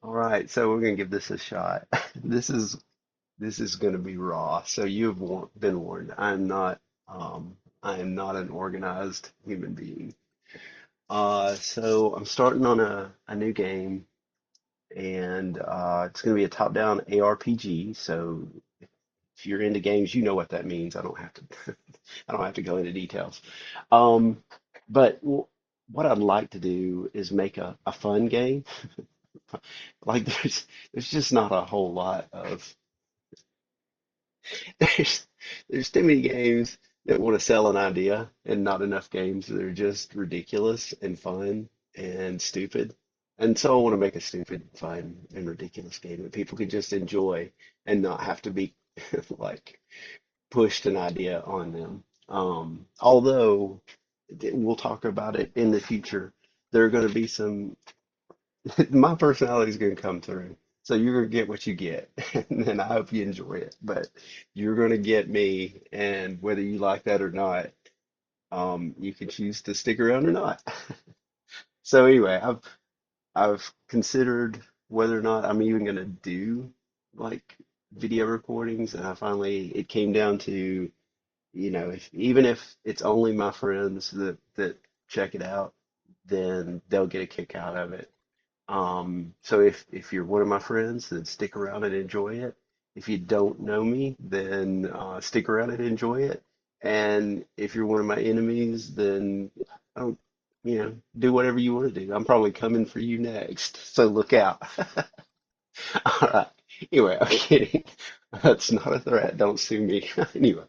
All right, so we're gonna give this a shot. This is gonna be raw. So been warned. I am not an organized human being. So I'm starting on a new game, and it's gonna be a top-down ARPG. So if you're into games, you know what that means. I don't have to I don't have to go into details. Um, but what I'd like to do is make a fun game. Like there's just not a whole lot of there's there's too many games that want to sell an idea and not enough games that are just ridiculous and fun and stupid. And so I want to make a stupid, fun, and ridiculous game that people can just enjoy and not have to be like pushed an idea on them. Although we'll talk about it in the future, there are going to be some my personality is going to come through. So you're going to get what you get, and I hope you enjoy it. But you're going to get me, and whether you like that or not, you can choose to stick around or not. So anyway, I've considered whether or not I'm even going to do like video recordings, and I finally it came down to, even if it's only my friends that check it out, then they'll get a kick out of it. So if you're one of my friends, then stick around and enjoy it. If you don't know me, then stick around and enjoy it. And if you're one of my enemies, then don't, do whatever you want to do. I'm probably coming for you next, so look out. All right. Anyway, I'm kidding. That's not a threat. Don't sue me. Anyway,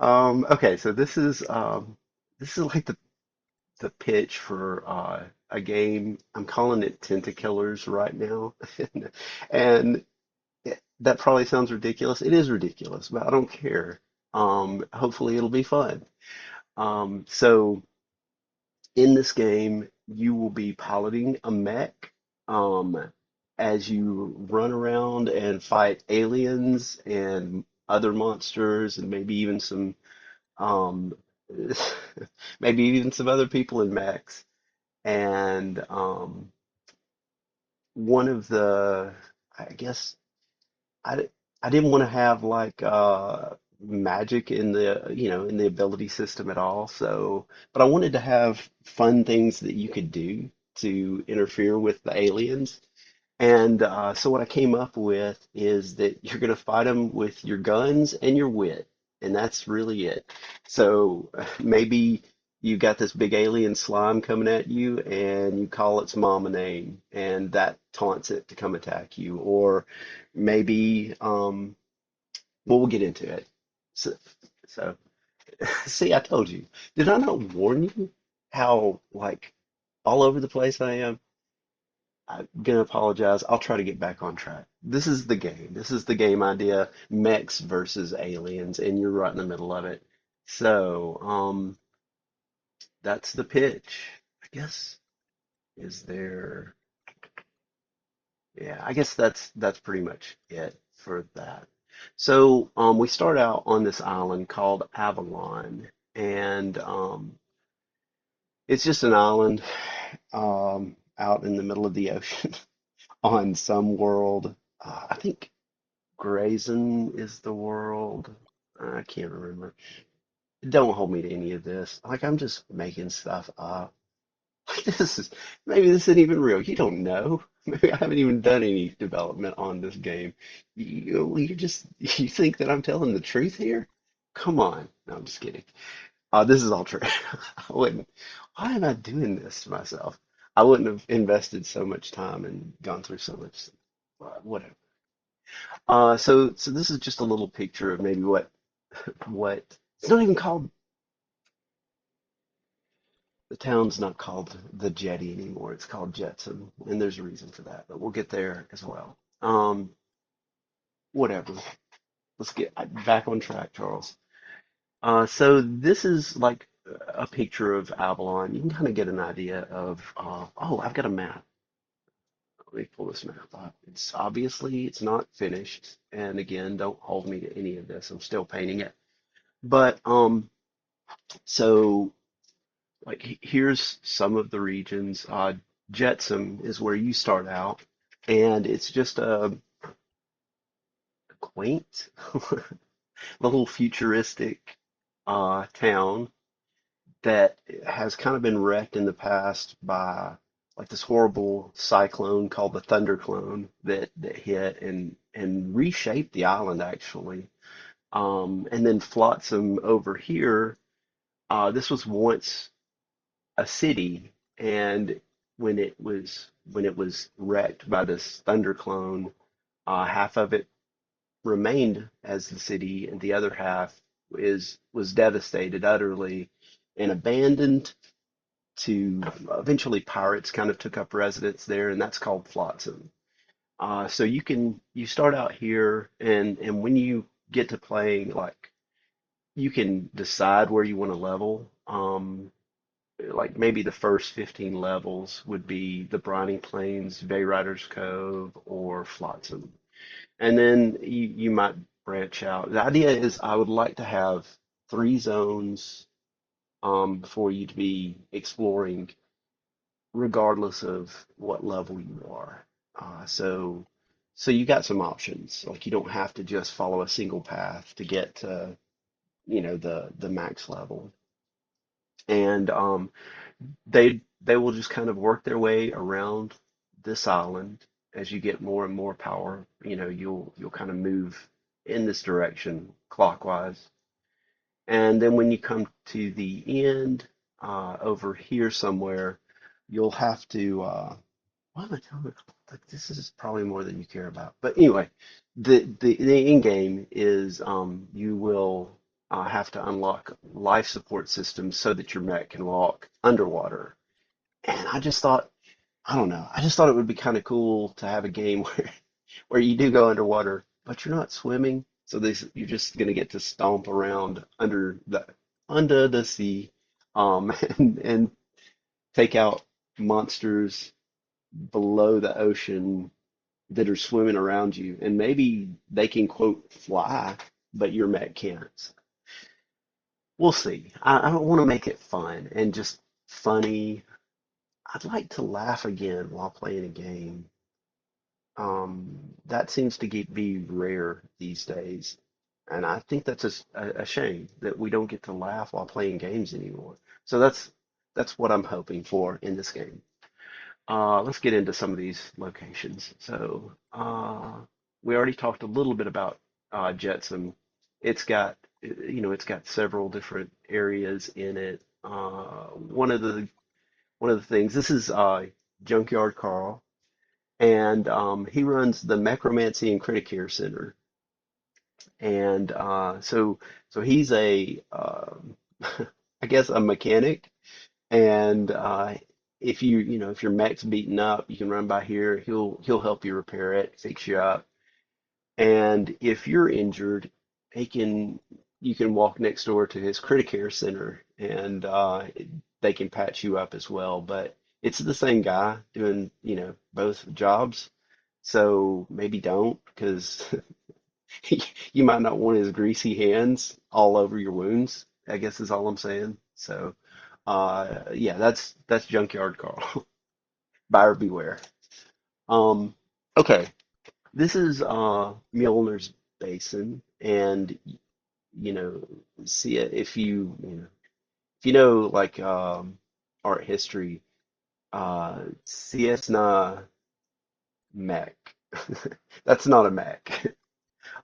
okay. So this is like the pitch for a game. I'm calling it Tentakillers right now. And that probably sounds ridiculous. It is ridiculous, but I don't care. Hopefully it'll be fun. So in this game, you will be piloting a mech um, as you run around and fight aliens and other monsters and um, maybe even some other people in mechs. And one of the, I guess, I, I didn't want to have like magic in the ability system at all. So, but I wanted to have fun things that you could do to interfere with the aliens. And so what I came up with is that you're going to fight them with your guns and your wit, and that's really it. So maybe you got this big alien slime coming at you, and you call its mom a name, and that taunts it to come attack you. Or maybe, well, we'll get into it. So, so see, I told you. Did I not warn you how like all over the place I am? I'm gonna apologize. I'll try to get back on track. This is the game. This is the game idea, mechs versus aliens, and you're right in the middle of it. So, that's the pitch. I guess is there, yeah, I guess that's pretty much it for that. So, we start out on this island called Avalon, and it's just an island out in the middle of the ocean on some world. I think Grayson is the world. I can't remember. Don't hold me to any of this. Like I'm just making stuff up. Like this is maybe this isn't even real. You don't know. Maybe I haven't even done any development on this game. You think that I'm telling the truth here? Come on. No, I'm just kidding. This is all true. I wouldn't. Why am I doing this to myself? I wouldn't have invested so much time and gone through so much. Whatever. So this is just a little picture of maybe what it's not even called. The town's not called the Jetty anymore. It's called Jetson, and there's a reason for that, but we'll get there as well. Whatever. Let's get back on track, Charles. So this is like a picture of Avalon. You can kind of get an idea of. Oh, I've got a map. Let me pull this map up. It's not finished, and again, don't hold me to any of this. I'm still painting it. But so like here's some of the regions. Jetsam is where you start out, and it's just a quaint, little futuristic town that has kind of been wrecked in the past by like this horrible cyclone called the Thunderclone that hit and reshaped the island actually. And then Flotsam over here, this was once a city, and when it was wrecked by this thunderclone, half of it remained as the city, and the other half is was devastated utterly and abandoned to eventually pirates kind of took up residence there, and that's called Flotsam. So you start out here, and when you get to playing, like you can decide where you want to level. Like maybe the first 15 levels would be the Briny Plains, Bay Riders Cove, or Flotsam. And then you might branch out. The idea is I would like to have three zones for you to be exploring, regardless of what level you are. So you got some options. Like you don't have to just follow a single path to get to, the max level. And they will just kind of work their way around this island as you get more and more power. You'll kind of move in this direction clockwise. And then when you come to the end, over here somewhere, you'll have to what am I telling you? Like this is probably more than you care about. But anyway, the end game is you will have to unlock life support systems so that your mech can walk underwater. And I don't know, I just thought it would be kind of cool to have a game where you do go underwater, but you're not swimming. So you're just gonna get to stomp around under the sea, and take out monsters below the ocean that are swimming around you, and maybe they can quote fly, but your mech can't. We'll see. I don't want to make it fun and just funny. I'd like to laugh again while playing a game. That seems to be rare these days, and I think that's a shame that we don't get to laugh while playing games anymore. So that's what I'm hoping for in this game. Let's get into some of these locations. So, we already talked a little bit about Jetsam. It's got several different areas in it. One of the things, this is Junkyard Carl, and he runs the Necromancy and Critic Care Center. And so he's I guess, a mechanic. And if your mech's beaten up, you can run by here. He'll help you repair it, fix you up. And if you're injured, he can you can walk next door to his critic care center, and they can patch you up as well. But it's the same guy doing, both jobs. So maybe don't, because you might not want his greasy hands all over your wounds, I guess is all I'm saying. So yeah, that's Junkyard Carl. Buyer beware. Um, okay, this is Mjolnir's Basin, and you know, see it if you know like art history, CS na mech. That's not a mech.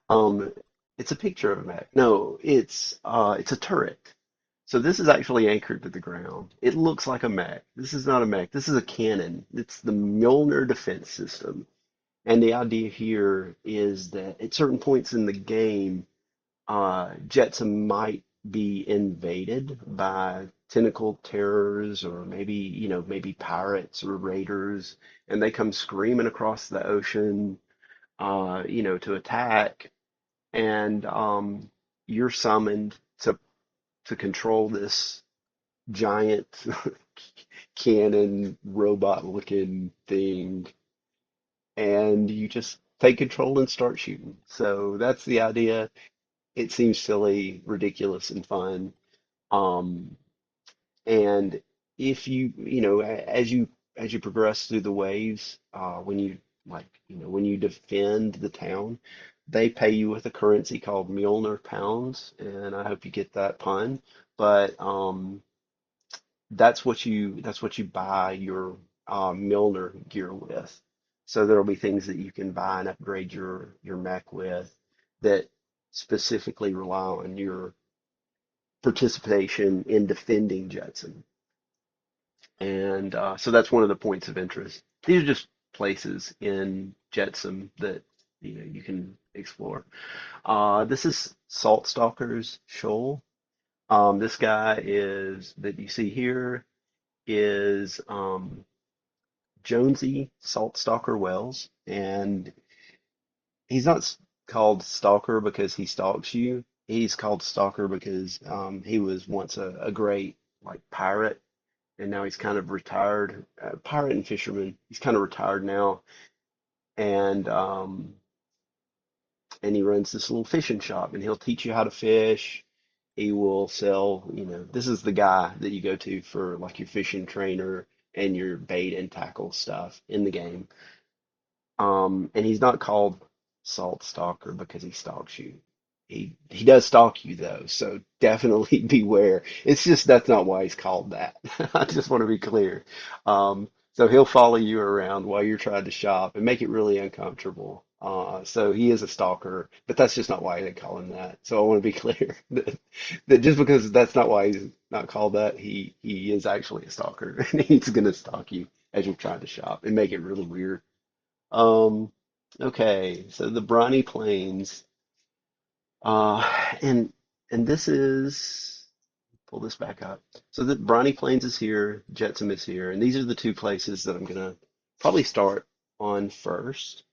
Um, it's a picture of a mech. No, it's a turret. So this is actually anchored to the ground. It looks like a mech. This is not a mech. This is a cannon. It's the Mjolnir defense system. And the idea here is that at certain points in the game, Jetsam might be invaded by tentacle terrors, or maybe pirates or raiders, and they come screaming across the ocean, to attack, and you're summoned to control this giant cannon robot looking thing, and you just take control and start shooting. So that's the idea. It seems silly, ridiculous, and fun. Um, and if as you progress through the waves, when you like, when you defend the town, they pay you with a currency called Mjolnir pounds, and I hope you get that pun. But that's what you buy your Milner gear with. So there'll be things that you can buy and upgrade your mech with that specifically rely on your participation in defending Jetson. And so that's one of the points of interest. These are just places in Jetsam that you can explore. This is Salt Stalker's Shoal. This guy is that you see here is Jonesy Saltstalker Wells, and he's not called Stalker because he stalks you. He's called Stalker because he was once a great like pirate, and now he's kind of retired, pirate and fisherman. He's kind of retired now, and he runs this little fishing shop, and he'll teach you how to fish. He will sell, this is the guy that you go to for like your fishing trainer and your bait and tackle stuff in the game. And he's not called Salt Stalker because he stalks you. He does stalk you though, so definitely beware. It's just that's not why he's called that. I just want to be clear. So he'll follow you around while you're trying to shop and make it really uncomfortable. So he is a stalker, but that's just not why they call him that. So I want to be clear that just because that's not why he's not called that, he is actually a stalker and he's gonna stalk you as you're trying to shop and make it really weird. Um, okay, so the Briny Plains, uh, and this is pull this back up. So the Briny Plains is here, Jetsam is here, and these are the two places that I'm gonna probably start on first.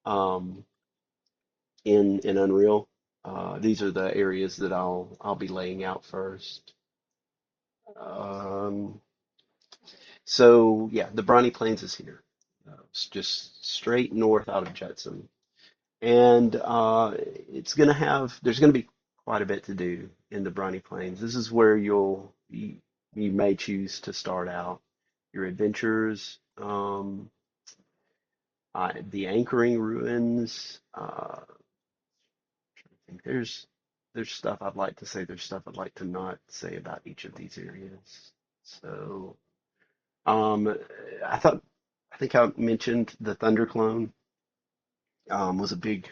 Um, in Unreal, these are the areas that I'll be laying out first. Um, so yeah, the Briny Plains is here. It's just straight north out of Jetsam. And there's gonna be quite a bit to do in the Briny Plains. This is where you may choose to start out your adventures. The anchoring ruins. I think there's stuff I'd like to say. There's stuff I'd like to not say about each of these areas. So um, I thought I think I mentioned the Thunderclone was a big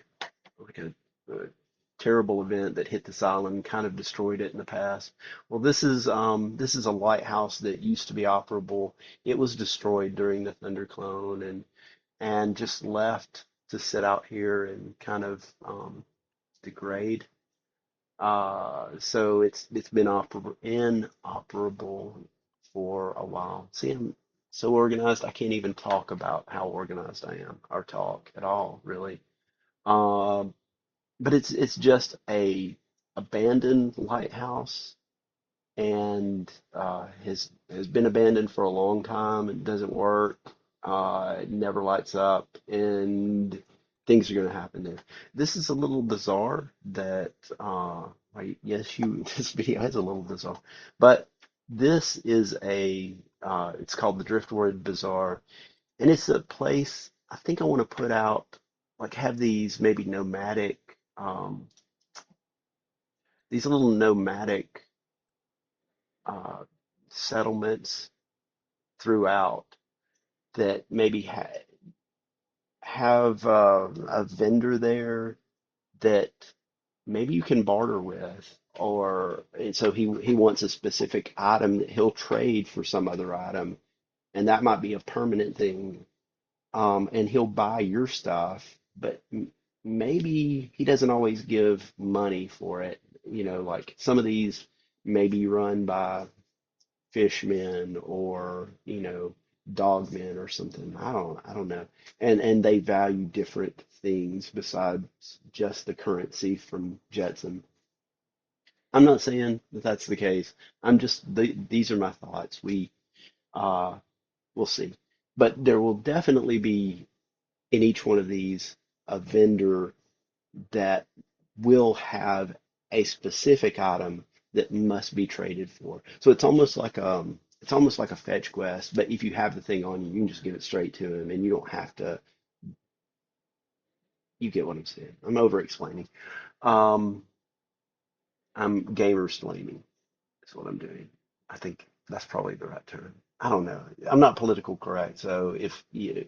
like a terrible event that hit this island, kind of destroyed it in the past. Well, this is a lighthouse that used to be operable. It was destroyed during the thunderclone and just left to sit out here and kind of degrade. So it's been inoperable for a while. See, I'm so organized I can't even talk about how organized I am or talk at all, really. Um, but it's just a abandoned lighthouse and has been abandoned for a long time and doesn't work. It never lights up, and things are going to happen there. This is a little bizarre that yes, this video is a little bizarre, but this is it's called the Driftwood Bazaar, and it's a place I think I want to put out like have maybe um, these little nomadic uh, settlements throughout that maybe have a vendor there that maybe you can barter with, or and so he wants a specific item that he'll trade for some other item, and that might be a permanent thing. And he'll buy your stuff, but maybe he doesn't always give money for it. Like some of these may be run by fishmen or dogmen or something. I don't know. And they value different things besides just the currency from Jetson. I'm not saying that that's the case. These are my thoughts. Uh we'll see. But there will definitely be in each one of these a vendor that will have a specific item that must be traded for. So it's almost like a fetch quest, but if you have the thing on you, you can just give it straight to him and you don't have to you get what I'm saying. I'm over explaining. Um, I'm gamer splaining is what I'm doing. I think that's probably the right term. I don't know. I'm not political correct, so if you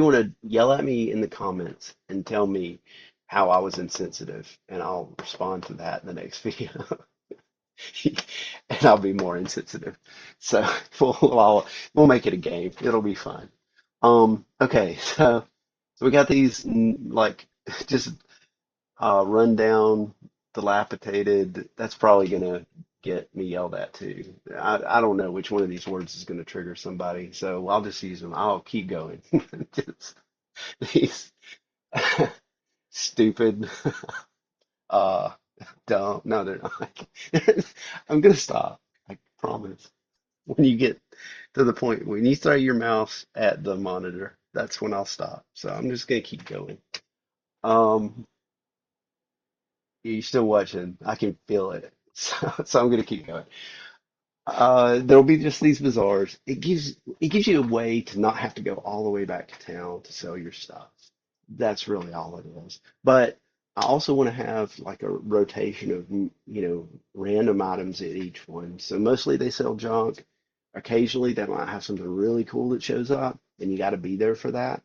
want to yell at me in the comments and tell me how I was insensitive, and I'll respond to that in the next video, and I'll be more insensitive. So we'll make it a game. It'll be fun. Okay, so we got these like just run down, dilapidated. That's probably gonna get me yelled at too. I don't know which one of these words is gonna trigger somebody, so I'll just use them. I'll keep going. Just these stupid, uh, dumb. No, they're not. I'm gonna stop. I promise. When you get to the point when you throw your mouse at the monitor, that's when I'll stop. So I'm just gonna keep going. Um, you're still watching. I can feel it. So I'm gonna keep going. There'll be just these bazaars. It gives you a way to not have to go all the way back to town to sell your stuff. That's really all it is. But I also want to have like a rotation of random items at each one. So mostly they sell junk. Occasionally they might have something really cool that shows up, and you got to be there for that.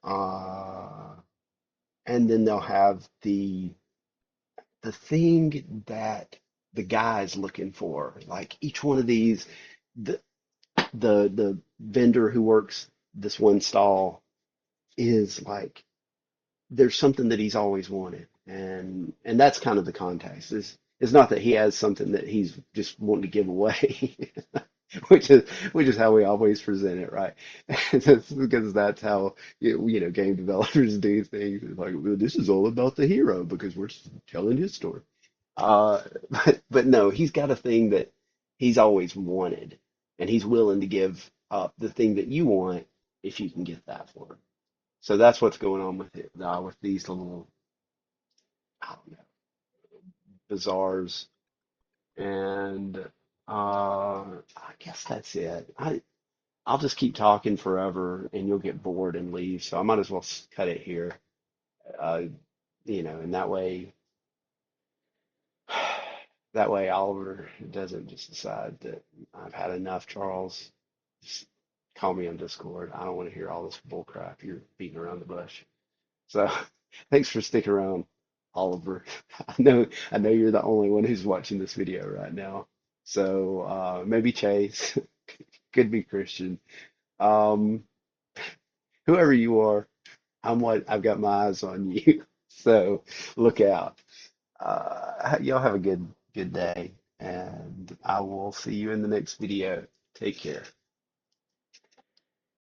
Uh, and then they'll have the thing that the guy's looking for. Like each one of these, the the vendor who works this one stall is like there's something that he's always wanted, and that's kind of the context. It's not that he has something that he's just wanting to give away, which is how we always present it, right? That's because that's how game developers do things. It's like, well, this is all about the hero because we're telling his story. Uh, but no, he's got a thing that he's always wanted, and he's willing to give up the thing that you want if you can get that for him. So that's what's going on with it, with these little, I don't know, bazaars, and I guess that's it. I'll just keep talking forever, and you'll get bored and leave. So I might as well cut it here. Uh, and that way. That way Oliver doesn't just decide that I've had enough, Charles. Just call me on Discord. I don't want to hear all this bull crap you're beating around the bush. So thanks for sticking around, Oliver. I know you're the only one who's watching this video right now. So maybe Chase, could be Christian. Um, whoever you are, I've got my eyes on you. So look out. Y'all have a good day, and I will see you in the next video. Take care.